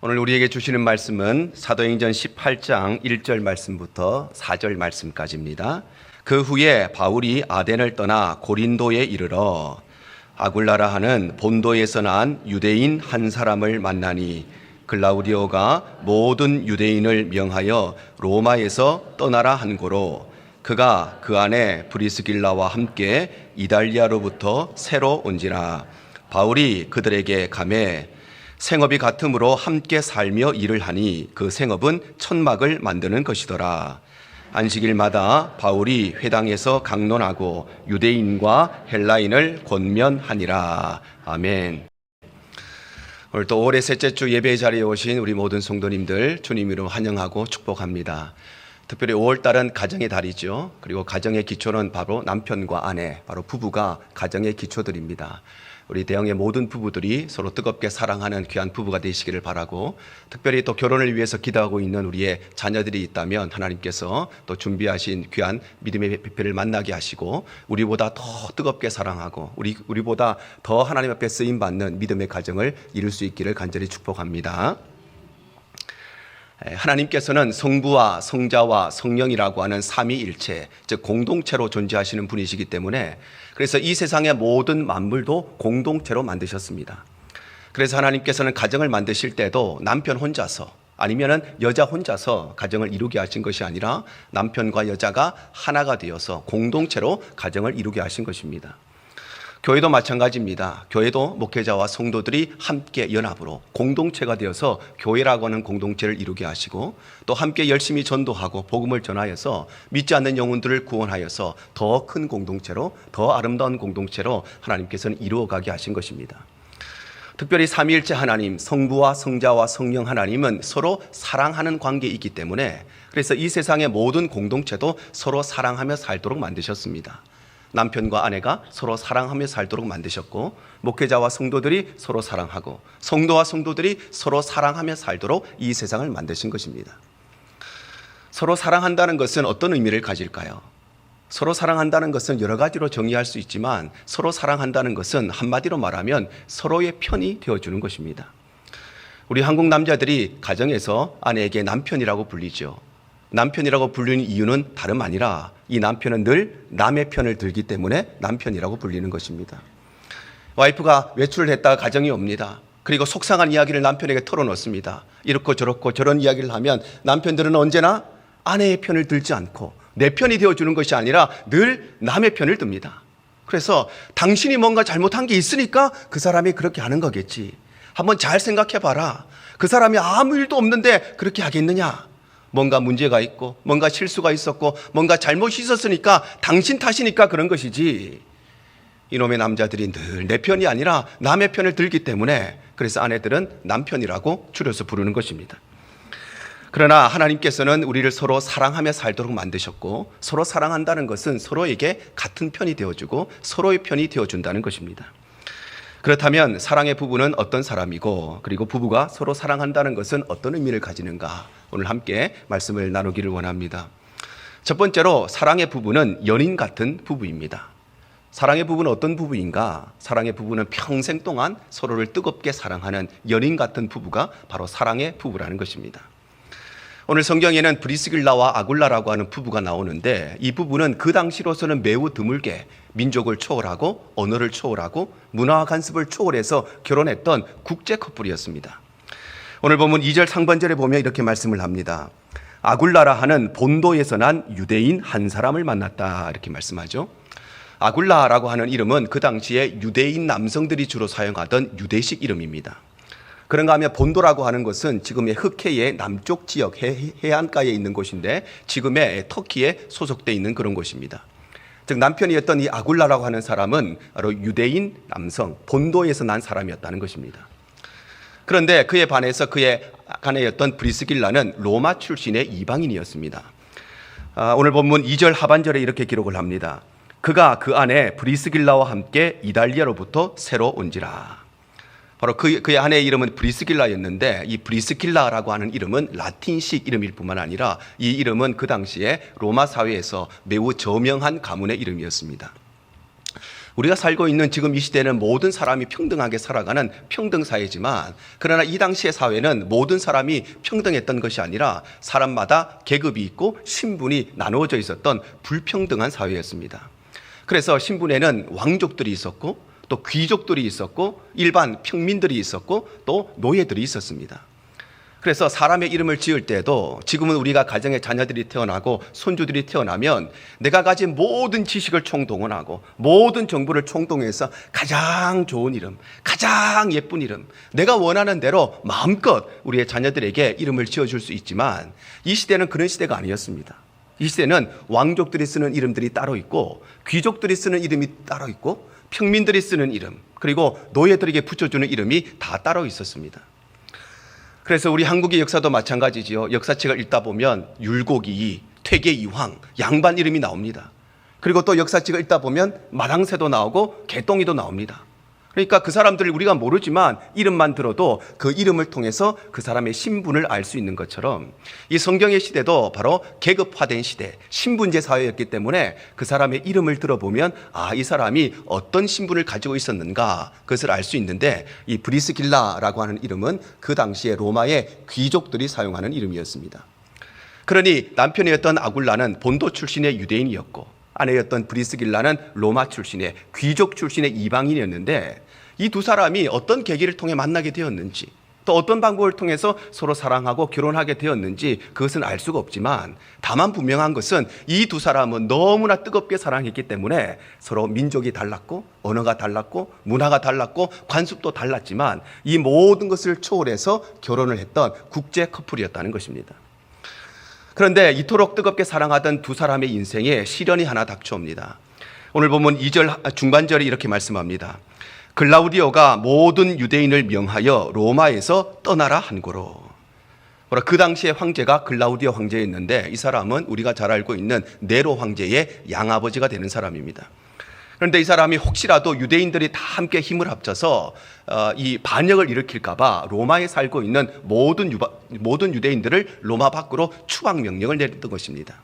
오늘 우리에게 주시는 말씀은 사도행전 18장 1절 말씀부터 4절 말씀까지입니다. 그 후에 바울이 아덴을 떠나 고린도에 이르러 아굴라라 하는 본도에서 난 유대인 한 사람을 만나니 글라우디오가 모든 유대인을 명하여 로마에서 떠나라 한 고로 그가 그 안에 브리스길라와 함께 이달리아로부터 새로 온지라. 바울이 그들에게 가매 생업이 같으므로 함께 살며 일을 하니 그 생업은 천막을 만드는 것이더라. 안식일마다 바울이 회당에서 강론하고 유대인과 헬라인을 권면하니라. 아멘. 오늘 또 올해 셋째 주 예배 자리에 오신 우리 모든 성도님들 주님 이름 환영하고 축복합니다. 특별히 5월달은 가정의 달이죠. 그리고 가정의 기초는 바로 남편과 아내, 바로 부부가 가정의 기초들입니다. 우리 대형의 모든 부부들이 서로 뜨겁게 사랑하는 귀한 부부가 되시기를 바라고, 특별히 또 결혼을 위해서 기도하고 있는 우리의 자녀들이 있다면 하나님께서 또 준비하신 귀한 믿음의 배필을 만나게 하시고 우리보다 더 뜨겁게 사랑하고 우리보다 더 하나님 앞에 쓰임 받는 믿음의 가정을 이룰 수 있기를 간절히 축복합니다. 하나님께서는 성부와 성자와 성령이라고 하는 삼위일체, 즉 공동체로 존재하시는 분이시기 때문에 그래서 이 세상의 모든 만물도 공동체로 만드셨습니다. 그래서 하나님께서는 가정을 만드실 때도 남편 혼자서 아니면은 여자 혼자서 가정을 이루게 하신 것이 아니라 남편과 여자가 하나가 되어서 공동체로 가정을 이루게 하신 것입니다. 교회도 마찬가지입니다. 교회도 목회자와 성도들이 함께 연합으로 공동체가 되어서 교회라고 하는 공동체를 이루게 하시고 또 함께 열심히 전도하고 복음을 전하여서 믿지 않는 영혼들을 구원하여서 더 큰 공동체로, 더 아름다운 공동체로 하나님께서는 이루어가게 하신 것입니다. 특별히 삼위일체 하나님, 성부와 성자와 성령 하나님은 서로 사랑하는 관계이기 때문에 그래서 이 세상의 모든 공동체도 서로 사랑하며 살도록 만드셨습니다. 남편과 아내가 서로 사랑하며 살도록 만드셨고, 목회자와 성도들이 서로 사랑하고 성도와 성도들이 서로 사랑하며 살도록 이 세상을 만드신 것입니다. 서로 사랑한다는 것은 어떤 의미를 가질까요? 서로 사랑한다는 것은 여러 가지로 정의할 수 있지만 서로 사랑한다는 것은 한마디로 말하면 서로의 편이 되어주는 것입니다. 우리 한국 남자들이 가정에서 아내에게 남편이라고 불리죠. 남편이라고 불리는 이유는 다름 아니라 이 남편은 늘 남의 편을 들기 때문에 남편이라고 불리는 것입니다. 와이프가 외출을 했다가 가정에 옵니다. 그리고 속상한 이야기를 남편에게 털어놓습니다. 이렇고 저렇고 저런 이야기를 하면 남편들은 언제나 아내의 편을 들지 않고 내 편이 되어주는 것이 아니라 늘 남의 편을 듭니다. 그래서 당신이 뭔가 잘못한 게 있으니까 그 사람이 그렇게 하는 거겠지. 한번 잘 생각해봐라. 그 사람이 아무 일도 없는데 그렇게 하겠느냐. 뭔가 문제가 있고 뭔가 실수가 있었고 뭔가 잘못이 있었으니까 당신 탓이니까 그런 것이지. 이놈의 남자들이 늘 내 편이 아니라 남의 편을 들기 때문에 그래서 아내들은 남편이라고 줄여서 부르는 것입니다. 그러나 하나님께서는 우리를 서로 사랑하며 살도록 만드셨고 서로 사랑한다는 것은 서로에게 같은 편이 되어주고 서로의 편이 되어준다는 것입니다. 그렇다면 사랑의 부부는 어떤 사람이고 그리고 부부가 서로 사랑한다는 것은 어떤 의미를 가지는가, 오늘 함께 말씀을 나누기를 원합니다. 첫 번째로 사랑의 부부는 연인 같은 부부입니다. 사랑의 부부는 어떤 부부인가? 사랑의 부부는 평생 동안 서로를 뜨겁게 사랑하는 연인 같은 부부가 바로 사랑의 부부라는 것입니다. 오늘 성경에는 브리스길라와 아굴라라고 하는 부부가 나오는데 이 부부는 그 당시로서는 매우 드물게 민족을 초월하고 언어를 초월하고 문화와 관습을 초월해서 결혼했던 국제 커플이었습니다. 오늘 보면 2절 상반절에 보면 이렇게 말씀을 합니다. 아굴라라 하는 본도에서 난 유대인 한 사람을 만났다, 이렇게 말씀하죠. 아굴라라고 하는 이름은 그 당시에 유대인 남성들이 주로 사용하던 유대식 이름입니다. 그런가 하면 본도라고 하는 것은 지금의 흑해의 남쪽 지역 해안가에 있는 곳인데 지금의 터키에 소속되어 있는 그런 곳입니다. 즉 남편이었던 이 아굴라라고 하는 사람은 바로 유대인 남성 본도에서 난 사람이었다는 것입니다. 그런데 그에 반해서 그의 아내였던 브리스길라는 로마 출신의 이방인이었습니다. 오늘 본문 2절 하반절에 이렇게 기록을 합니다. 그가 그 아내 브리스길라와 함께 이달리아로부터 새로 온지라. 바로 그의 아내의 이름은 브리스길라였는데 이 브리스길라라고 하는 이름은 라틴식 이름일 뿐만 아니라 이 이름은 그 당시에 로마 사회에서 매우 저명한 가문의 이름이었습니다. 우리가 살고 있는 지금 이 시대는 모든 사람이 평등하게 살아가는 평등사회지만, 그러나 이 당시의 사회는 모든 사람이 평등했던 것이 아니라 사람마다 계급이 있고 신분이 나누어져 있었던 불평등한 사회였습니다. 그래서 신분에는 왕족들이 있었고 또 귀족들이 있었고 일반 평민들이 있었고 또 노예들이 있었습니다. 그래서 사람의 이름을 지을 때도 지금은 우리가 가정에 자녀들이 태어나고 손주들이 태어나면 내가 가진 모든 지식을 총동원하고 모든 정보를 총동원해서 가장 좋은 이름, 가장 예쁜 이름, 내가 원하는 대로 마음껏 우리의 자녀들에게 이름을 지어줄 수 있지만, 이 시대는 그런 시대가 아니었습니다. 이 시대는 왕족들이 쓰는 이름들이 따로 있고 귀족들이 쓰는 이름이 따로 있고 평민들이 쓰는 이름, 그리고 노예들에게 붙여주는 이름이 다 따로 있었습니다. 그래서 우리 한국의 역사도 마찬가지지요. 역사책을 읽다 보면 율곡이, 퇴계이황, 양반 이름이 나옵니다. 그리고 또 역사책을 읽다 보면 마당새도 나오고 개똥이도 나옵니다. 그러니까 그 사람들을 우리가 모르지만 이름만 들어도 그 이름을 통해서 그 사람의 신분을 알 수 있는 것처럼, 이 성경의 시대도 바로 계급화된 시대, 신분제 사회였기 때문에 그 사람의 이름을 들어보면 이 사람이 어떤 신분을 가지고 있었는가, 그것을 알 수 있는데, 이 브리스길라라고 하는 이름은 그 당시에 로마의 귀족들이 사용하는 이름이었습니다. 그러니 남편이었던 아굴라는 본도 출신의 유대인이었고 아내였던 브리스길라는 로마 출신의 귀족 출신의 이방인이었는데, 이 두 사람이 어떤 계기를 통해 만나게 되었는지, 또 어떤 방법을 통해서 서로 사랑하고 결혼하게 되었는지 그것은 알 수가 없지만, 다만 분명한 것은 이 두 사람은 너무나 뜨겁게 사랑했기 때문에 서로 민족이 달랐고 언어가 달랐고 문화가 달랐고 관습도 달랐지만 이 모든 것을 초월해서 결혼을 했던 국제 커플이었다는 것입니다. 그런데 이토록 뜨겁게 사랑하던 두 사람의 인생에 시련이 하나 닥쳐옵니다. 오늘 보면 2절 중반절에 이렇게 말씀합니다. 글라우디오가 모든 유대인을 명하여 로마에서 떠나라 한고로. 그 당시의 황제가 글라우디오 황제였는데, 이 사람은 우리가 잘 알고 있는 네로 황제의 양아버지가 되는 사람입니다. 그런데 이 사람이 혹시라도 유대인들이 다 함께 힘을 합쳐서 이 반역을 일으킬까봐 로마에 살고 있는 모든 유대인들을 로마 밖으로 추방 명령을 내렸던 것입니다.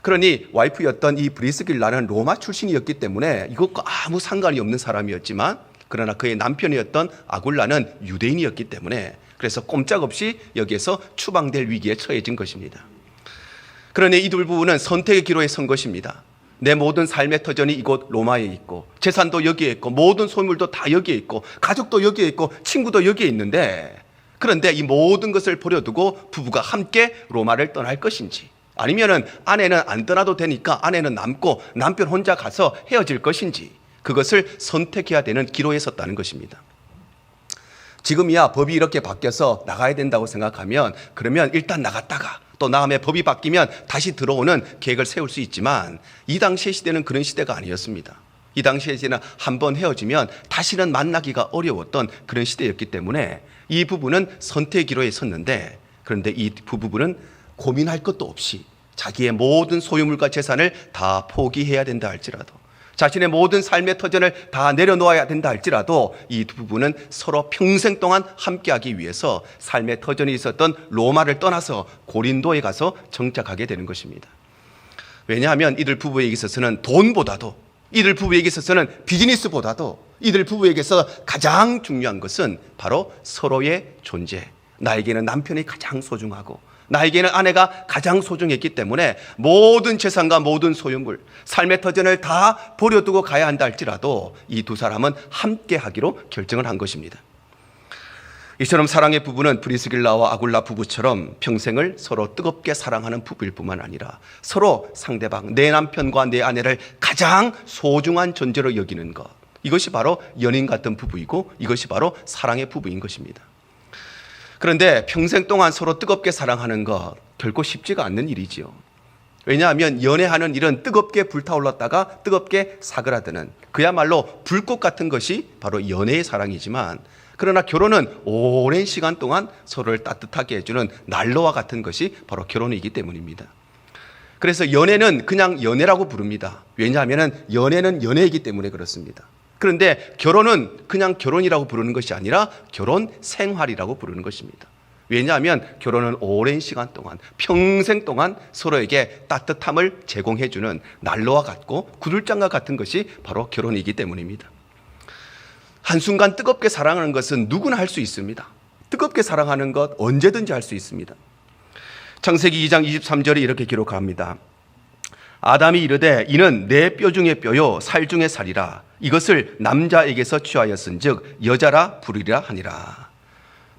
그러니 와이프였던 이 브리스길라는 로마 출신이었기 때문에 이것과 아무 상관이 없는 사람이었지만, 그러나 그의 남편이었던 아굴라는 유대인이었기 때문에 그래서 꼼짝없이 여기에서 추방될 위기에 처해진 것입니다. 그러니 이 두 부부는 선택의 기로에 선 것입니다. 내 모든 삶의 터전이 이곳 로마에 있고 재산도 여기에 있고 모든 소유물도 다 여기에 있고 가족도 여기에 있고 친구도 여기에 있는데, 그런데 이 모든 것을 버려두고 부부가 함께 로마를 떠날 것인지, 아니면은 아내는 안 떠나도 되니까 아내는 남고 남편 혼자 가서 헤어질 것인지, 그것을 선택해야 되는 기로에 섰다는 것입니다. 지금이야 법이 이렇게 바뀌어서 나가야 된다고 생각하면 그러면 일단 나갔다가 또 다음에 법이 바뀌면 다시 들어오는 계획을 세울 수 있지만, 이 당시의 시대는 그런 시대가 아니었습니다. 이 당시의 시대는 한번 헤어지면 다시는 만나기가 어려웠던 그런 시대였기 때문에 이 부부는 선택의 기로에 섰는데, 그런데 이 부부는 고민할 것도 없이 자기의 모든 소유물과 재산을 다 포기해야 된다 할지라도, 자신의 모든 삶의 터전을 다 내려놓아야 된다 할지라도 이 두 부부는 서로 평생 동안 함께하기 위해서 삶의 터전이 있었던 로마를 떠나서 고린도에 가서 정착하게 되는 것입니다. 왜냐하면 이들 부부에게 있어서는 돈보다도, 이들 부부에게 있어서는 비즈니스보다도, 이들 부부에게서 가장 중요한 것은 바로 서로의 존재, 나에게는 남편이 가장 소중하고 나에게는 아내가 가장 소중했기 때문에 모든 재산과 모든 소유물, 삶의 터전을 다 버려두고 가야 한다 할지라도 이 두 사람은 함께 하기로 결정을 한 것입니다. 이처럼 사랑의 부부는 브리스길라와 아굴라 부부처럼 평생을 서로 뜨겁게 사랑하는 부부일 뿐만 아니라 서로 상대방, 내 남편과 내 아내를 가장 소중한 존재로 여기는 것, 이것이 바로 연인 같은 부부이고 이것이 바로 사랑의 부부인 것입니다. 그런데 평생 동안 서로 뜨겁게 사랑하는 것 결코 쉽지가 않는 일이지요. 왜냐하면 연애하는 일은 뜨겁게 불타올랐다가 뜨겁게 사그라드는, 그야말로 불꽃 같은 것이 바로 연애의 사랑이지만, 그러나 결혼은 오랜 시간 동안 서로를 따뜻하게 해주는 난로와 같은 것이 바로 결혼이기 때문입니다. 그래서 연애는 그냥 연애라고 부릅니다. 왜냐하면 연애는 연애이기 때문에 그렇습니다. 그런데 결혼은 그냥 결혼이라고 부르는 것이 아니라 결혼 생활이라고 부르는 것입니다. 왜냐하면 결혼은 오랜 시간 동안, 평생 동안 서로에게 따뜻함을 제공해주는 난로와 같고 구들장과 같은 것이 바로 결혼이기 때문입니다. 한순간 뜨겁게 사랑하는 것은 누구나 할 수 있습니다. 뜨겁게 사랑하는 것 언제든지 할 수 있습니다. 창세기 2장 23절에 이렇게 기록합니다. 아담이 이르되 이는 내 뼈 중에 뼈요 살 중에 살이라. 이것을 남자에게서 취하였은즉 여자라 부르리라 하니라.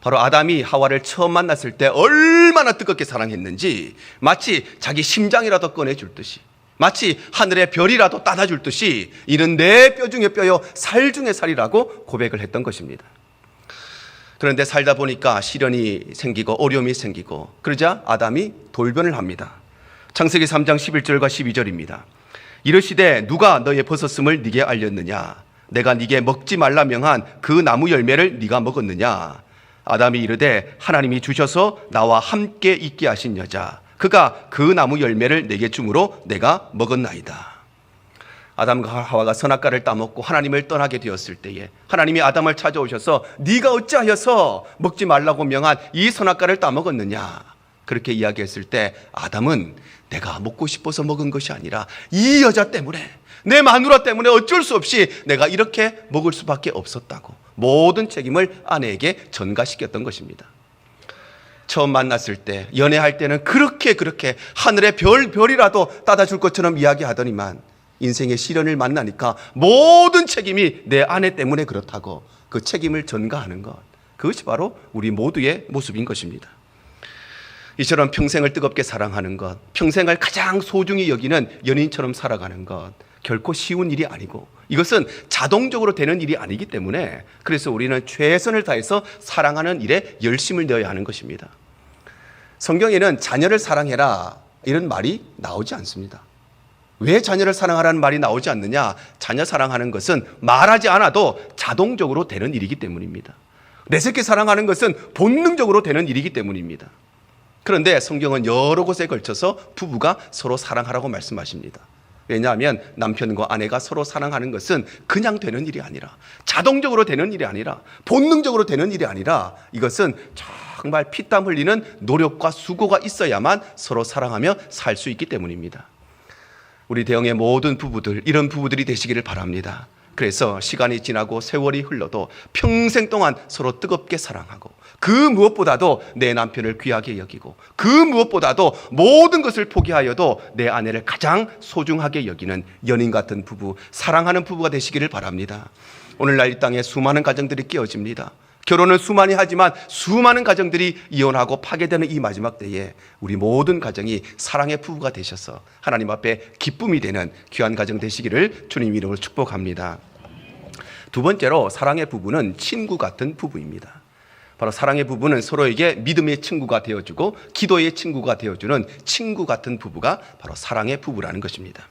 바로 아담이 하와를 처음 만났을 때 얼마나 뜨겁게 사랑했는지 마치 자기 심장이라도 꺼내줄 듯이, 마치 하늘의 별이라도 따다줄 듯이 이는 내 뼈 중에 뼈요 살 중에 살이라고 고백을 했던 것입니다. 그런데 살다 보니까 시련이 생기고 어려움이 생기고 그러자 아담이 돌변을 합니다. 창세기 3장 11절과 12절입니다. 이르시되 누가 너의 벗었음을 네게 알렸느냐? 내가 네게 먹지 말라 명한 그 나무 열매를 네가 먹었느냐? 아담이 이르되 하나님이 주셔서 나와 함께 있게 하신 여자, 그가 그 나무 열매를 내게 주므로 내가 먹었나이다. 아담과 하와가 선악과를 따먹고 하나님을 떠나게 되었을 때에 하나님이 아담을 찾아오셔서 네가 어찌하여서 먹지 말라고 명한 이 선악과를 따먹었느냐, 그렇게 이야기했을 때 아담은 내가 먹고 싶어서 먹은 것이 아니라 이 여자 때문에, 내 마누라 때문에 어쩔 수 없이 내가 이렇게 먹을 수밖에 없었다고 모든 책임을 아내에게 전가시켰던 것입니다. 처음 만났을 때, 연애할 때는 그렇게 하늘의 별이라도 따다 줄 것처럼 이야기하더니만 인생의 시련을 만나니까 모든 책임이 내 아내 때문에 그렇다고 그 책임을 전가하는 것, 그것이 바로 우리 모두의 모습인 것입니다. 이처럼 평생을 뜨겁게 사랑하는 것, 평생을 가장 소중히 여기는 연인처럼 살아가는 것, 결코 쉬운 일이 아니고 이것은 자동적으로 되는 일이 아니기 때문에 그래서 우리는 최선을 다해서 사랑하는 일에 열심을 내어야 하는 것입니다. 성경에는 자녀를 사랑해라 이런 말이 나오지 않습니다. 왜 자녀를 사랑하라는 말이 나오지 않느냐? 자녀 사랑하는 것은 말하지 않아도 자동적으로 되는 일이기 때문입니다. 내 새끼 사랑하는 것은 본능적으로 되는 일이기 때문입니다. 그런데 성경은 여러 곳에 걸쳐서 부부가 서로 사랑하라고 말씀하십니다. 왜냐하면 남편과 아내가 서로 사랑하는 것은 그냥 되는 일이 아니라, 자동적으로 되는 일이 아니라, 본능적으로 되는 일이 아니라 이것은 정말 피땀 흘리는 노력과 수고가 있어야만 서로 사랑하며 살 수 있기 때문입니다. 우리 대형의 모든 부부들, 이런 부부들이 되시기를 바랍니다. 그래서 시간이 지나고 세월이 흘러도 평생 동안 서로 뜨겁게 사랑하고 그 무엇보다도 내 남편을 귀하게 여기고 그 무엇보다도 모든 것을 포기하여도 내 아내를 가장 소중하게 여기는 연인 같은 부부, 사랑하는 부부가 되시기를 바랍니다. 오늘날 이 땅에 수많은 가정들이 깨어집니다. 결혼을 수많이 하지만 수많은 가정들이 이혼하고 파괴되는 이 마지막 때에 우리 모든 가정이 사랑의 부부가 되셔서 하나님 앞에 기쁨이 되는 귀한 가정 되시기를 주님 이름으로 축복합니다. 두 번째로 사랑의 부부는 친구 같은 부부입니다. 바로 사랑의 부부는 서로에게 믿음의 친구가 되어주고 기도의 친구가 되어주는 친구 같은 부부가 바로 사랑의 부부라는 것입니다.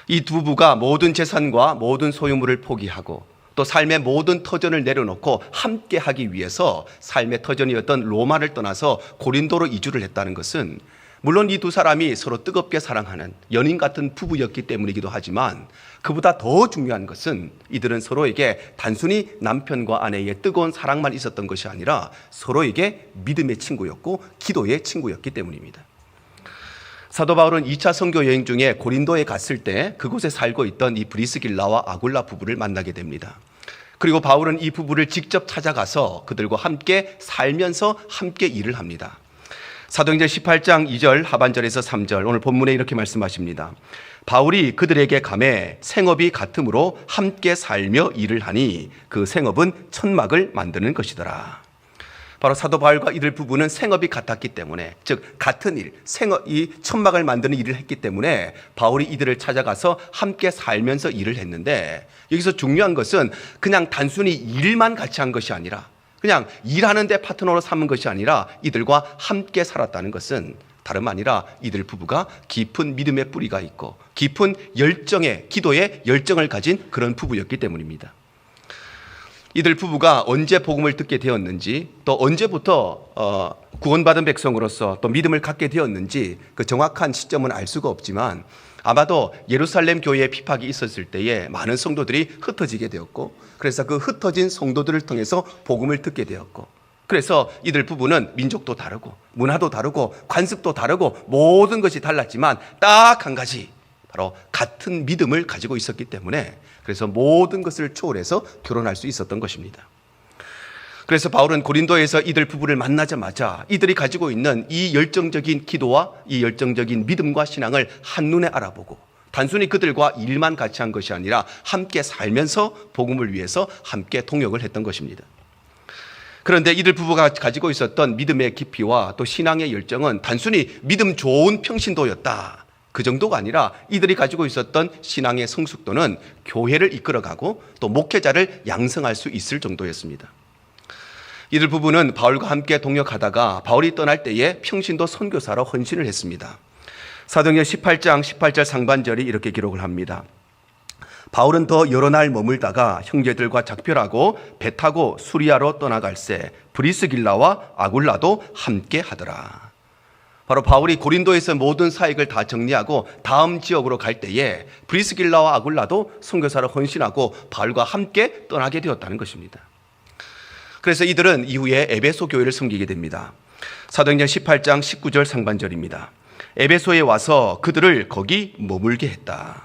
이 두 부부가 모든 재산과 모든 소유물을 포기하고 또 삶의 모든 터전을 내려놓고 함께 하기 위해서 삶의 터전이었던 로마를 떠나서 고린도로 이주를 했다는 것은 물론 이 두 사람이 서로 뜨겁게 사랑하는 연인 같은 부부였기 때문이기도 하지만 그보다 더 중요한 것은 이들은 서로에게 단순히 남편과 아내의 뜨거운 사랑만 있었던 것이 아니라 서로에게 믿음의 친구였고 기도의 친구였기 때문입니다. 사도 바울은 2차 선교 여행 중에 고린도에 갔을 때 그곳에 살고 있던 이 브리스길라와 아굴라 부부를 만나게 됩니다. 그리고 바울은 이 부부를 직접 찾아가서 그들과 함께 살면서 함께 일을 합니다. 사도행전 18장 2절 하반절에서 3절 오늘 본문에 이렇게 말씀하십니다. 바울이 그들에게 감해 생업이 같으므로 함께 살며 일을 하니 그 생업은 천막을 만드는 것이더라. 바로 사도 바울과 이들 부부는 생업이 같았기 때문에, 즉 같은 일, 이 천막을 만드는 일을 했기 때문에 바울이 이들을 찾아가서 함께 살면서 일을 했는데, 여기서 중요한 것은 그냥 단순히 일만 같이 한 것이 아니라, 그냥 일하는 데 파트너로 삼은 것이 아니라 이들과 함께 살았다는 것은 다름 아니라 이들 부부가 깊은 믿음의 뿌리가 있고 깊은 열정의, 기도의 열정을 가진 그런 부부였기 때문입니다. 이들 부부가 언제 복음을 듣게 되었는지, 또 언제부터 구원받은 백성으로서 또 믿음을 갖게 되었는지 그 정확한 시점은 알 수가 없지만 아마도 예루살렘 교회에 핍박이 있었을 때에 많은 성도들이 흩어지게 되었고, 그래서 그 흩어진 성도들을 통해서 복음을 듣게 되었고, 그래서 이들 부부는 민족도 다르고 문화도 다르고 관습도 다르고 모든 것이 달랐지만 딱 한 가지, 바로 같은 믿음을 가지고 있었기 때문에 그래서 모든 것을 초월해서 결혼할 수 있었던 것입니다. 그래서 바울은 고린도에서 이들 부부를 만나자마자 이들이 가지고 있는 이 열정적인 기도와 이 열정적인 믿음과 신앙을 한눈에 알아보고 단순히 그들과 일만 같이 한 것이 아니라 함께 살면서 복음을 위해서 함께 동역을 했던 것입니다. 그런데 이들 부부가 가지고 있었던 믿음의 깊이와 또 신앙의 열정은 단순히 믿음 좋은 평신도였다, 그 정도가 아니라 이들이 가지고 있었던 신앙의 성숙도는 교회를 이끌어가고 또 목회자를 양성할 수 있을 정도였습니다. 이들 부부는 바울과 함께 동역하다가 바울이 떠날 때에 평신도 선교사로 헌신을 했습니다. 사도행전 18장 18절 상반절이 이렇게 기록을 합니다. 바울은 더 여러 날 머물다가 형제들과 작별하고 배 타고 수리아로 떠나갈새 브리스길라와 아굴라도 함께 하더라. 바로 바울이 고린도에서 모든 사역을 다 정리하고 다음 지역으로 갈 때에 브리스길라와 아굴라도 선교사로 헌신하고 바울과 함께 떠나게 되었다는 것입니다. 그래서 이들은 이후에 에베소 교회를 섬기게 됩니다. 사도행전 18장 19절 상반절입니다. 에베소에 와서 그들을 거기 머물게 했다.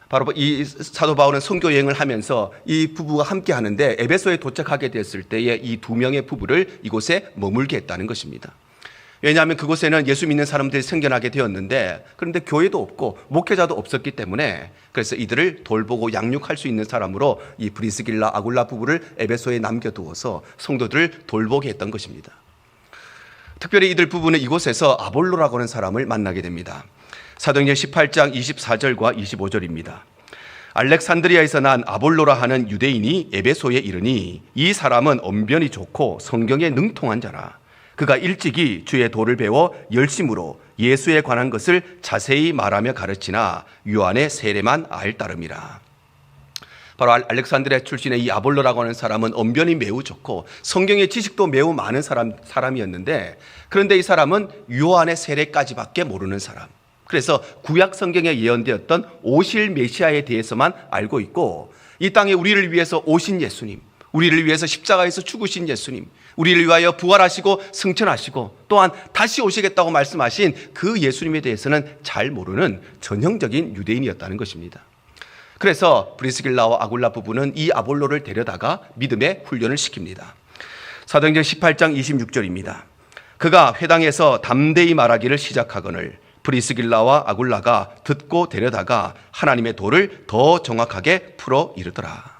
바로 이 사도 바울은 선교 여행을 하면서 이 부부가 함께 하는데 에베소에 도착하게 됐을 때에 이 두 명의 부부를 이곳에 머물게 했다는 것입니다. 왜냐하면 그곳에는 예수 믿는 사람들이 생겨나게 되었는데 그런데 교회도 없고 목회자도 없었기 때문에 그래서 이들을 돌보고 양육할 수 있는 사람으로 이 브리스길라 아굴라 부부를 에베소에 남겨두어서 성도들을 돌보게 했던 것입니다. 특별히 이들 부부는 이곳에서 아볼로라고 하는 사람을 만나게 됩니다. 사도행전 18장 24절과 25절입니다. 알렉산드리아에서 난 아볼로라 하는 유대인이 에베소에 이르니 이 사람은 언변이 좋고 성경에 능통한 자라. 그가 일찍이 주의 도를 배워 열심으로 예수에 관한 것을 자세히 말하며 가르치나 유한의 세례만 알 따름이라. 바로 알렉산드리아 출신의 이 아볼로라고 하는 사람은 언변이 매우 좋고 성경의 지식도 매우 많은 사람이었는데 그런데 이 사람은 요한의 세례까지밖에 모르는 사람. 그래서 구약 성경에 예언되었던 오실 메시아에 대해서만 알고 있고 이 땅에 우리를 위해서 오신 예수님, 우리를 위해서 십자가에서 죽으신 예수님, 우리를 위하여 부활하시고 승천하시고 또한 다시 오시겠다고 말씀하신 그 예수님에 대해서는 잘 모르는 전형적인 유대인이었다는 것입니다. 그래서 브리스길라와 아굴라 부부는 이 아볼로를 데려다가 믿음의 훈련을 시킵니다. 사도행전 18장 26절입니다. 그가 회당에서 담대히 말하기를 시작하거늘 브리스길라와 아굴라가 듣고 데려다가 하나님의 도를 더 정확하게 풀어 이르더라.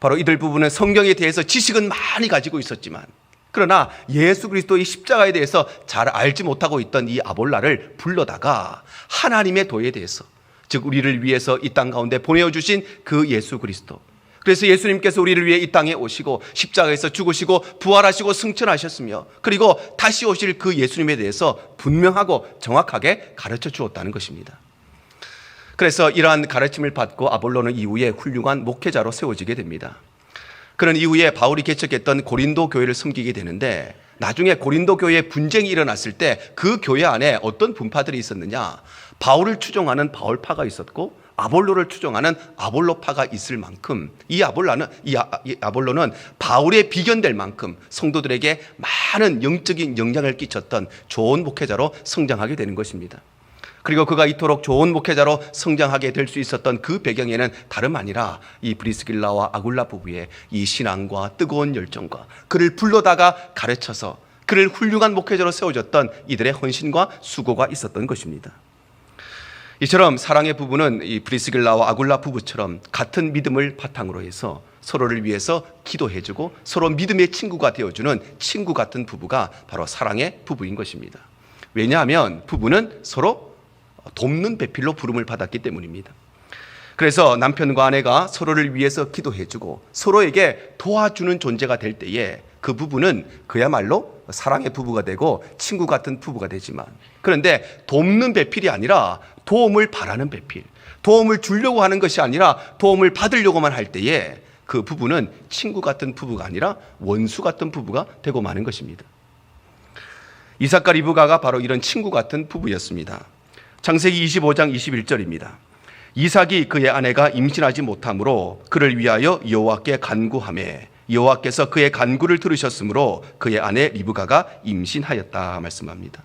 바로 이들 부부는 성경에 대해서 지식은 많이 가지고 있었지만 그러나 예수 그리스도의 십자가에 대해서 잘 알지 못하고 있던 이 아볼라를 불러다가 하나님의 도에 대해서, 즉 우리를 위해서 이 땅 가운데 보내어주신 그 예수 그리스도, 그래서 예수님께서 우리를 위해 이 땅에 오시고 십자가에서 죽으시고 부활하시고 승천하셨으며 그리고 다시 오실 그 예수님에 대해서 분명하고 정확하게 가르쳐 주었다는 것입니다. 그래서 이러한 가르침을 받고 아볼로는 이후에 훌륭한 목회자로 세워지게 됩니다. 그런 이후에 바울이 개척했던 고린도 교회를 섬기게 되는데 나중에 고린도 교회에 분쟁이 일어났을 때 그 교회 안에 어떤 분파들이 있었느냐, 바울을 추종하는 바울파가 있었고 아볼로를 추종하는 아볼로파가 있을 만큼 이 아볼로는 바울에 비견될 만큼 성도들에게 많은 영적인 영향을 끼쳤던 좋은 목회자로 성장하게 되는 것입니다. 그리고 그가 이토록 좋은 목회자로 성장하게 될 수 있었던 그 배경에는 다름 아니라 이 브리스길라와 아굴라 부부의 이 신앙과 뜨거운 열정과 그를 불러다가 가르쳐서 그를 훌륭한 목회자로 세워줬던 이들의 헌신과 수고가 있었던 것입니다. 이처럼 사랑의 부부는 이 브리스길라와 아굴라 부부처럼 같은 믿음을 바탕으로 해서 서로를 위해서 기도해주고 서로 믿음의 친구가 되어주는 친구 같은 부부가 바로 사랑의 부부인 것입니다. 왜냐하면 부부는 서로 돕는 배필로 부름을 받았기 때문입니다. 그래서 남편과 아내가 서로를 위해서 기도해주고 서로에게 도와주는 존재가 될 때에 그 부부는 그야말로 사랑의 부부가 되고 친구 같은 부부가 되지만, 그런데 돕는 배필이 아니라 도움을 바라는 배필, 도움을 주려고 하는 것이 아니라 도움을 받으려고만 할 때에 그 부부는 친구 같은 부부가 아니라 원수 같은 부부가 되고 마는 것입니다. 이삭과 리브가가 바로 이런 친구 같은 부부였습니다. 창세기 25장 21절입니다. 이삭이 그의 아내가 임신하지 못하므로 그를 위하여 여호와께 간구하매 여호와께서 그의 간구를 들으셨으므로 그의 아내 리브가가 임신하였다 말씀합니다.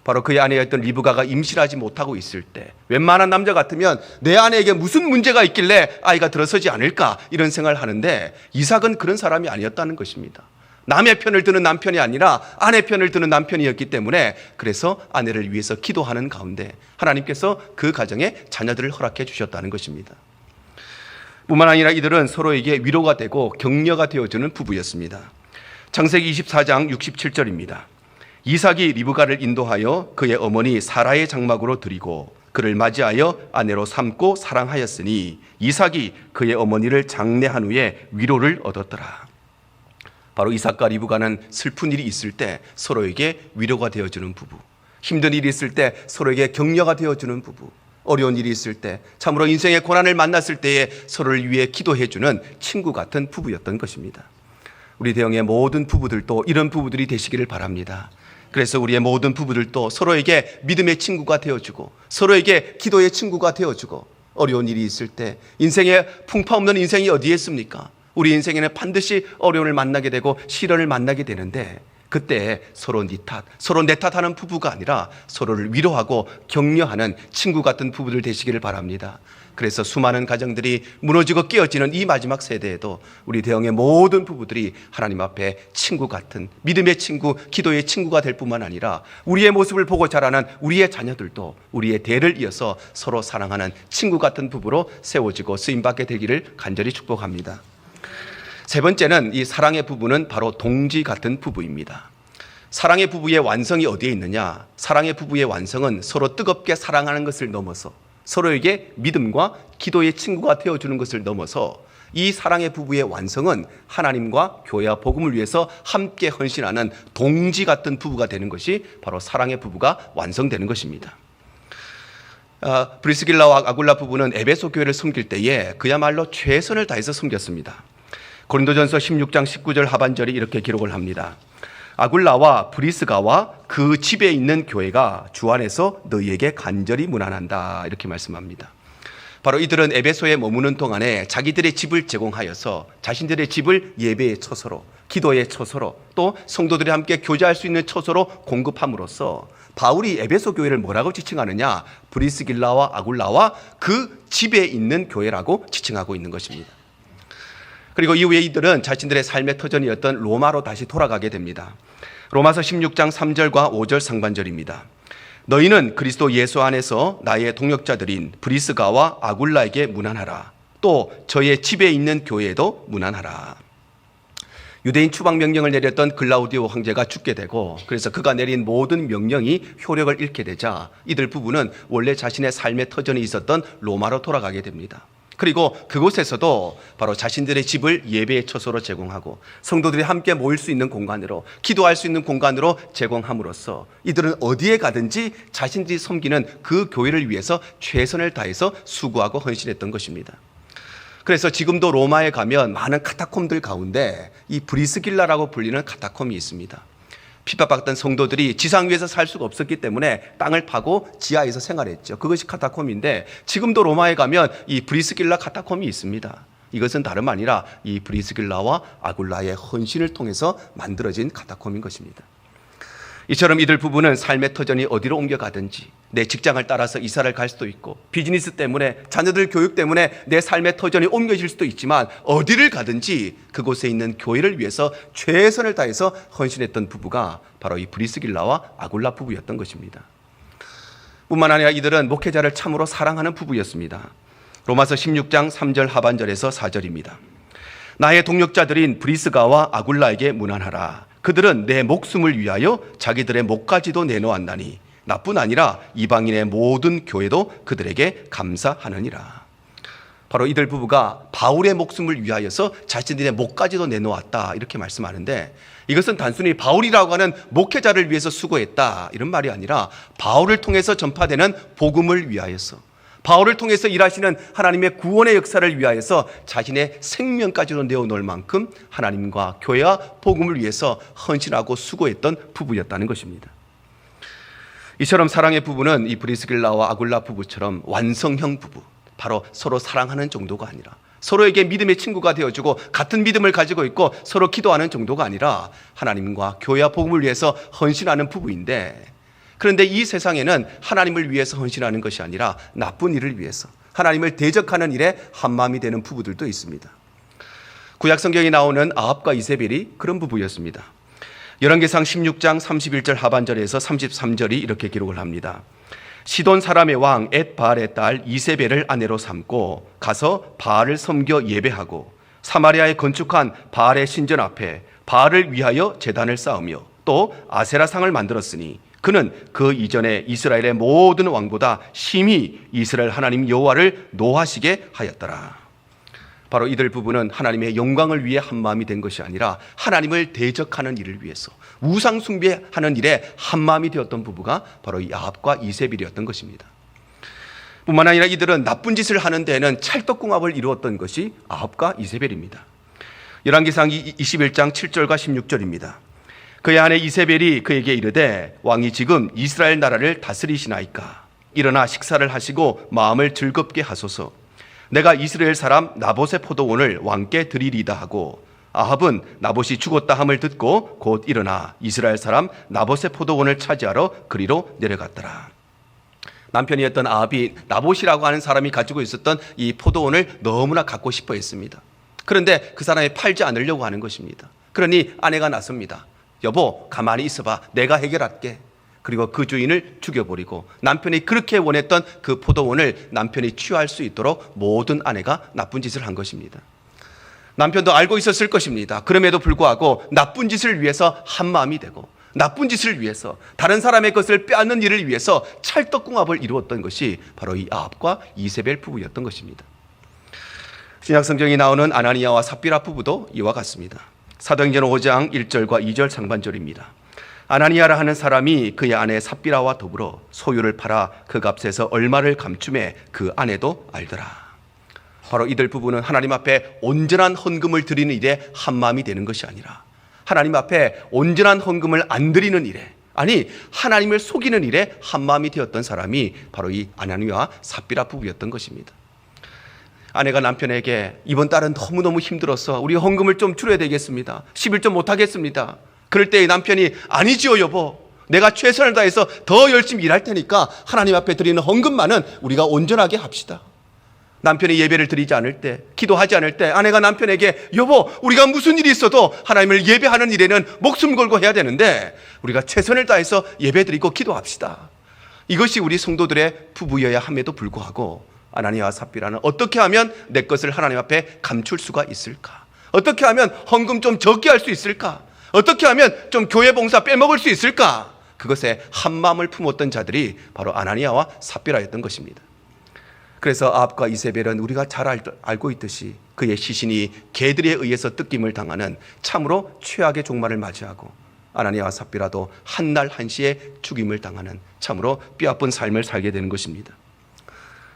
바로 그의 아내였던 리브가가 임신하지 못하고 있을 때 웬만한 남자 같으면 내 아내에게 무슨 문제가 있길래 아이가 들어서지 않을까 이런 생각을 하는데 이삭은 그런 사람이 아니었다는 것입니다. 남의 편을 드는 남편이 아니라 아내 편을 드는 남편이었기 때문에 그래서 아내를 위해서 기도하는 가운데 하나님께서 그 가정에 자녀들을 허락해 주셨다는 것입니다. 뿐만 아니라 이들은 서로에게 위로가 되고 격려가 되어주는 부부였습니다. 창세기 24장 67절입니다. 이삭이 리브가를 인도하여 그의 어머니 사라의 장막으로 들이고 그를 맞이하여 아내로 삼고 사랑하였으니 이삭이 그의 어머니를 장례한 후에 위로를 얻었더라. 바로 이삭과 리브가는 슬픈 일이 있을 때 서로에게 위로가 되어주는 부부, 힘든 일이 있을 때 서로에게 격려가 되어주는 부부, 어려운 일이 있을 때 참으로 인생의 고난을 만났을 때에 서로를 위해 기도해주는 친구 같은 부부였던 것입니다. 우리 대형의 모든 부부들도 이런 부부들이 되시기를 바랍니다. 그래서 우리의 모든 부부들도 서로에게 믿음의 친구가 되어주고 서로에게 기도의 친구가 되어주고 어려운 일이 있을 때 인생에 풍파 없는 인생이 어디에 있습니까? 우리 인생에는 반드시 어려움을 만나게 되고 시련을 만나게 되는데 그때 서로 네 탓, 서로 내 탓하는 부부가 아니라 서로를 위로하고 격려하는 친구 같은 부부들 되시기를 바랍니다. 그래서 수많은 가정들이 무너지고 깨어지는 이 마지막 세대에도 우리 대형의 모든 부부들이 하나님 앞에 친구 같은 믿음의 친구, 기도의 친구가 될 뿐만 아니라 우리의 모습을 보고 자라는 우리의 자녀들도 우리의 대를 이어서 서로 사랑하는 친구 같은 부부로 세워지고 쓰임받게 되기를 간절히 축복합니다. 세 번째는 이 사랑의 부부는 바로 동지 같은 부부입니다. 사랑의 부부의 완성이 어디에 있느냐? 사랑의 부부의 완성은 서로 뜨겁게 사랑하는 것을 넘어서 서로에게 믿음과 기도의 친구가 되어주는 것을 넘어서 이 사랑의 부부의 완성은 하나님과 교회와 복음을 위해서 함께 헌신하는 동지 같은 부부가 되는 것이 바로 사랑의 부부가 완성되는 것입니다. 브리스길라와 아굴라 부부는 에베소 교회를 섬길 때에 그야말로 최선을 다해서 섬겼습니다. 고린도전서 16장 19절 하반절이 이렇게 기록을 합니다. 아굴라와 브리스가와 그 집에 있는 교회가 주 안에서 너희에게 간절히 문안한다 이렇게 말씀합니다. 바로 이들은 에베소에 머무는 동안에 자기들의 집을 제공하여서 자신들의 집을 예배의 처소로, 기도의 처소로, 또 성도들이 함께 교제할 수 있는 처소로 공급함으로써 바울이 에베소 교회를 뭐라고 지칭하느냐? 브리스길라와 아굴라와 그 집에 있는 교회라고 지칭하고 있는 것입니다. 그리고 이후에 이들은 자신들의 삶의 터전이었던 로마로 다시 돌아가게 됩니다. 로마서 16장 3절과 5절 상반절입니다. 너희는 그리스도 예수 안에서 나의 동역자들인 브리스가와 아굴라에게 문안하라. 또 저의 집에 있는 교회에도 문안하라. 유대인 추방 명령을 내렸던 글라우디오 황제가 죽게 되고 그래서 그가 내린 모든 명령이 효력을 잃게 되자 이들 부부는 원래 자신의 삶의 터전이 있었던 로마로 돌아가게 됩니다. 그리고 그곳에서도 바로 자신들의 집을 예배의 처소로 제공하고 성도들이 함께 모일 수 있는 공간으로 기도할 수 있는 공간으로 제공함으로써 이들은 어디에 가든지 자신들이 섬기는 그 교회를 위해서 최선을 다해서 수고하고 헌신했던 것입니다. 그래서 지금도 로마에 가면 많은 카타콤들 가운데 이 브리스길라라고 불리는 카타콤이 있습니다. 핍박받던 성도들이 지상 위에서 살 수가 없었기 때문에 땅을 파고 지하에서 생활했죠. 그것이 카타콤인데 지금도 로마에 가면 이 브리스길라 카타콤이 있습니다. 이것은 다름 아니라 이 브리스길라와 아굴라의 헌신을 통해서 만들어진 카타콤인 것입니다. 이처럼 이들 부부는 삶의 터전이 어디로 옮겨가든지 내 직장을 따라서 이사를 갈 수도 있고 비즈니스 때문에 자녀들 교육 때문에 내 삶의 터전이 옮겨질 수도 있지만 어디를 가든지 그곳에 있는 교회를 위해서 최선을 다해서 헌신했던 부부가 바로 이 브리스길라와 아굴라 부부였던 것입니다. 뿐만 아니라 이들은 목회자를 참으로 사랑하는 부부였습니다. 로마서 16장 3절 하반절에서 4절입니다. 나의 동역자들인 브리스가와 아굴라에게 문안하라. 그들은 내 목숨을 위하여 자기들의 목까지도 내놓았나니 나뿐 아니라 이방인의 모든 교회도 그들에게 감사하느니라. 바로 이들 부부가 바울의 목숨을 위하여서 자신들의 목까지도 내놓았다 이렇게 말씀하는데 이것은 단순히 바울이라고 하는 목회자를 위해서 수고했다 이런 말이 아니라 바울을 통해서 전파되는 복음을 위하여서 바울을 통해서 일하시는 하나님의 구원의 역사를 위하여서 자신의 생명까지도 내어놓을 만큼 하나님과 교회와 복음을 위해서 헌신하고 수고했던 부부였다는 것입니다. 이처럼 사랑의 부부는 이 브리스길라와 아굴라 부부처럼 완성형 부부, 바로 서로 사랑하는 정도가 아니라 서로에게 믿음의 친구가 되어주고 같은 믿음을 가지고 있고 서로 기도하는 정도가 아니라 하나님과 교회와 복음을 위해서 헌신하는 부부인데, 그런데 이 세상에는 하나님을 위해서 헌신하는 것이 아니라 나쁜 일을 위해서 하나님을 대적하는 일에 한마음이 되는 부부들도 있습니다. 구약 성경에 나오는 아합과 이세벨이 그런 부부였습니다. 열왕기상 16장 31절 하반절에서 33절이 이렇게 기록을 합니다. 시돈 사람의 왕 엣바알의 딸 이세벨을 아내로 삼고 가서 바알을 섬겨 예배하고 사마리아에 건축한 바알의 신전 앞에 바알을 위하여 제단을 쌓으며 또 아세라상을 만들었으니 그는 그 이전에 이스라엘의 모든 왕보다 심히 이스라엘 하나님 여호와를 노하시게 하였더라. 바로 이들 부부는 하나님의 영광을 위해 한마음이 된 것이 아니라 하나님을 대적하는 일을 위해서 우상 숭배하는 일에 한마음이 되었던 부부가 바로 이 아합과 이세벨이었던 것입니다. 뿐만 아니라 이들은 나쁜 짓을 하는 데에는 찰떡궁합을 이루었던 것이 아합과 이세벨입니다. 열왕기상 21장 7절과 16절입니다. 그의 아내 이세벨이 그에게 이르되 왕이 지금 이스라엘 나라를 다스리시나이까? 일어나 식사를 하시고 마음을 즐겁게 하소서. 내가 이스라엘 사람 나봇의 포도원을 왕께 드리리다 하고 아합은 나봇이 죽었다 함을 듣고 곧 일어나 이스라엘 사람 나봇의 포도원을 차지하러 그리로 내려갔더라. 남편이었던 아합이 나봇이라고 하는 사람이 가지고 있었던 이 포도원을 너무나 갖고 싶어 했습니다. 그런데 그 사람이 팔지 않으려고 하는 것입니다. 그러니 아내가 나섭니다. 여보, 가만히 있어봐. 내가 해결할게. 그리고 그 주인을 죽여버리고 남편이 그렇게 원했던 그 포도원을 남편이 취할 수 있도록 모든 아내가 나쁜 짓을 한 것입니다. 남편도 알고 있었을 것입니다. 그럼에도 불구하고 나쁜 짓을 위해서 한마음이 되고 나쁜 짓을 위해서 다른 사람의 것을 빼앗는 일을 위해서 찰떡궁합을 이루었던 것이 바로 이 아합과 이세벨 부부였던 것입니다. 신약성경에 나오는 아나니아와 삽비라 부부도 이와 같습니다. 사도행전 5장 1절과 2절 상반절입니다. 아나니아라 하는 사람이 그의 아내 삽비라와 더불어 소유를 팔아 그 값에서 얼마를 감춤해 그 아내도 알더라. 바로 이들 부부는 하나님 앞에 온전한 헌금을 드리는 일에 한마음이 되는 것이 아니라 하나님 앞에 온전한 헌금을 안 드리는 일에, 아니 하나님을 속이는 일에 한마음이 되었던 사람이 바로 이 아나니아와 삽비라 부부였던 것입니다. 아내가 남편에게 이번 달은 너무너무 힘들어서 우리 헌금을 좀 줄여야 되겠습니다. 11좀 못하겠습니다. 그럴 때 남편이 아니지요 여보, 내가 최선을 다해서 더 열심히 일할 테니까 하나님 앞에 드리는 헌금만은 우리가 온전하게 합시다. 남편이 예배를 드리지 않을 때, 기도하지 않을 때 아내가 남편에게 여보, 우리가 무슨 일이 있어도 하나님을 예배하는 일에는 목숨 걸고 해야 되는데 우리가 최선을 다해서 예배 드리고 기도합시다. 이것이 우리 성도들의 부부여야 함에도 불구하고 아나니아와 삽비라는 어떻게 하면 내 것을 하나님 앞에 감출 수가 있을까? 어떻게 하면 헌금 좀 적게 할 수 있을까? 어떻게 하면 좀 교회 봉사 빼먹을 수 있을까? 그것에 한마음을 품었던 자들이 바로 아나니아와 삽비라였던 것입니다. 그래서 아합과 이세벨은 우리가 잘 알고 있듯이 그의 시신이 개들에 의해서 뜯김을 당하는 참으로 최악의 종말을 맞이하고 아나니아와 삽비라도 한날 한시에 죽임을 당하는 참으로 뼈아픈 삶을 살게 되는 것입니다.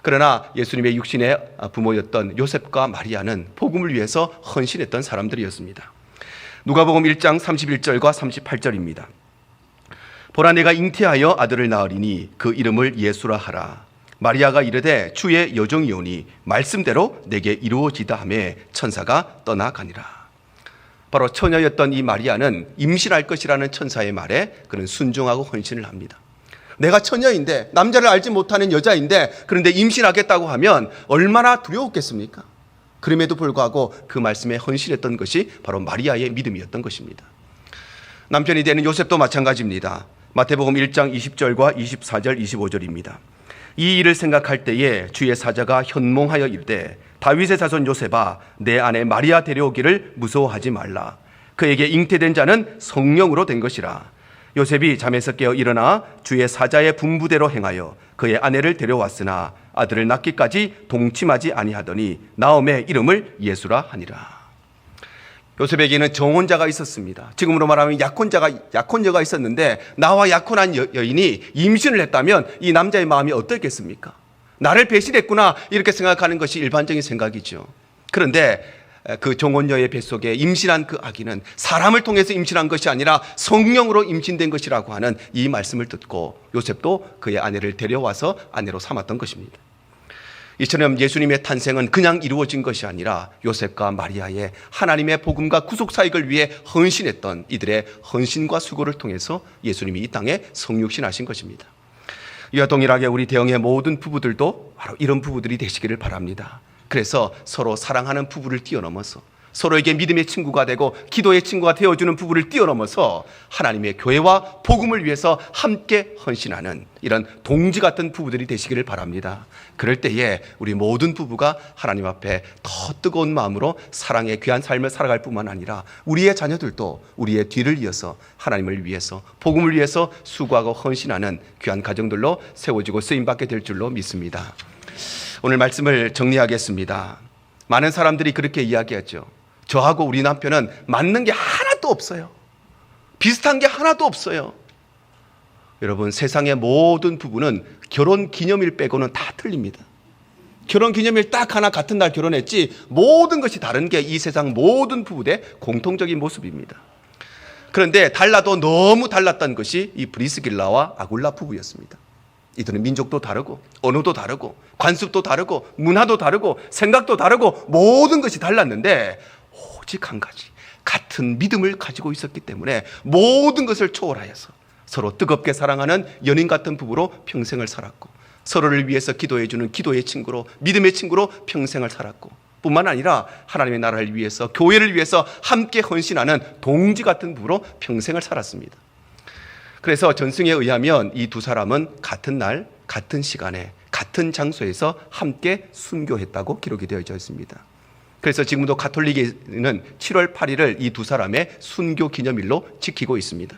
그러나 예수님의 육신의 부모였던 요셉과 마리아는 복음을 위해서 헌신했던 사람들이었습니다. 누가복음 1장 31절과 38절입니다. 보라, 내가 잉태하여 아들을 낳으리니 그 이름을 예수라 하라. 마리아가 이르되 주의 여종이오니 말씀대로 내게 이루어지다 하매 천사가 떠나가니라. 바로 처녀였던 이 마리아는 임신할 것이라는 천사의 말에 그는 순종하고 헌신을 합니다. 내가 처녀인데, 남자를 알지 못하는 여자인데 그런데 임신하겠다고 하면 얼마나 두려웠겠습니까? 그럼에도 불구하고 그 말씀에 헌신했던 것이 바로 마리아의 믿음이었던 것입니다. 남편이 되는 요셉도 마찬가지입니다. 마태복음 1장 20절과 24절 25절입니다. 이 일을 생각할 때에 주의 사자가 현몽하여 이르되 다윗의 자손 요셉아, 내 아내 마리아 데려오기를 무서워하지 말라. 그에게 잉태된 자는 성령으로 된 것이라. 요셉이 잠에서 깨어 일어나 주의 사자의 분부대로 행하여 그의 아내를 데려왔으나 아들을 낳기까지 동침하지 아니하더니 나옴의 이름을 예수라 하니라. 요셉에게는 정혼자가 있었습니다. 지금으로 말하면 약혼녀가 있었는데 나와 약혼한 여인이 임신을 했다면 이 남자의 마음이 어떻겠습니까? 나를 배신했구나, 이렇게 생각하는 것이 일반적인 생각이죠. 그런데 그 정혼녀의 뱃속에 임신한 그 아기는 사람을 통해서 임신한 것이 아니라 성령으로 임신된 것이라고 하는 이 말씀을 듣고 요셉도 그의 아내를 데려와서 아내로 삼았던 것입니다. 이처럼 예수님의 탄생은 그냥 이루어진 것이 아니라 요셉과 마리아의 하나님의 복음과 구속 사역을 위해 헌신했던 이들의 헌신과 수고를 통해서 예수님이 이 땅에 성육신하신 것입니다. 이와 동일하게 우리 대형의 모든 부부들도 바로 이런 부부들이 되시기를 바랍니다. 그래서 서로 사랑하는 부부를 뛰어넘어서 서로에게 믿음의 친구가 되고 기도의 친구가 되어주는 부부를 뛰어넘어서 하나님의 교회와 복음을 위해서 함께 헌신하는 이런 동지 같은 부부들이 되시기를 바랍니다. 그럴 때에 우리 모든 부부가 하나님 앞에 더 뜨거운 마음으로 사랑의 귀한 삶을 살아갈 뿐만 아니라 우리의 자녀들도 우리의 뒤를 이어서 하나님을 위해서 복음을 위해서 수고하고 헌신하는 귀한 가정들로 세워지고 쓰임받게 될 줄로 믿습니다. 오늘 말씀을 정리하겠습니다. 많은 사람들이 그렇게 이야기하죠. 저하고 우리 남편은 맞는 게 하나도 없어요. 비슷한 게 하나도 없어요. 여러분, 세상의 모든 부부는 결혼 기념일 빼고는 다 틀립니다. 결혼 기념일 딱 하나 같은 날 결혼했지 모든 것이 다른 게 이 세상 모든 부부의 공통적인 모습입니다. 그런데 달라도 너무 달랐던 것이 이 프리스길라와 아굴라 부부였습니다. 이들은 민족도 다르고 언어도 다르고 관습도 다르고 문화도 다르고 생각도 다르고 모든 것이 달랐는데 오직 한 가지 같은 믿음을 가지고 있었기 때문에 모든 것을 초월하여서 서로 뜨겁게 사랑하는 연인 같은 부부로 평생을 살았고 서로를 위해서 기도해주는 기도의 친구로 믿음의 친구로 평생을 살았고 뿐만 아니라 하나님의 나라를 위해서 교회를 위해서 함께 헌신하는 동지 같은 부부로 평생을 살았습니다. 그래서 전승에 의하면 이 두 사람은 같은 날 같은 시간에 같은 장소에서 함께 순교했다고 기록이 되어져 있습니다. 그래서 지금도 가톨릭에는 7월 8일을 이 두 사람의 순교 기념일로 지키고 있습니다.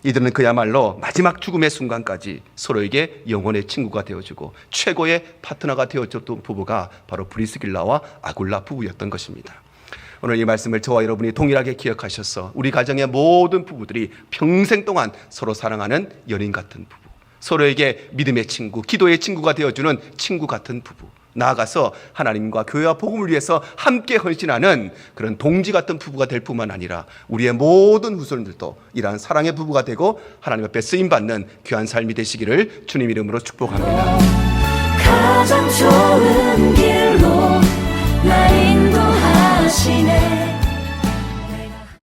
이들은 그야말로 마지막 죽음의 순간까지 서로에게 영혼의 친구가 되어주고 최고의 파트너가 되어줬던 부부가 바로 브리스길라와 아굴라 부부였던 것입니다. 오늘 이 말씀을 저와 여러분이 동일하게 기억하셔서 우리 가정의 모든 부부들이 평생 동안 서로 사랑하는 연인 같은 부부, 서로에게 믿음의 친구, 기도의 친구가 되어주는 친구 같은 부부, 나아가서 하나님과 교회와 복음을 위해서 함께 헌신하는 그런 동지 같은 부부가 될 뿐만 아니라 우리의 모든 후손들도 이러한 사랑의 부부가 되고 하나님 앞에 쓰임받는 귀한 삶이 되시기를 주님 이름으로 축복합니다. 가장 좋은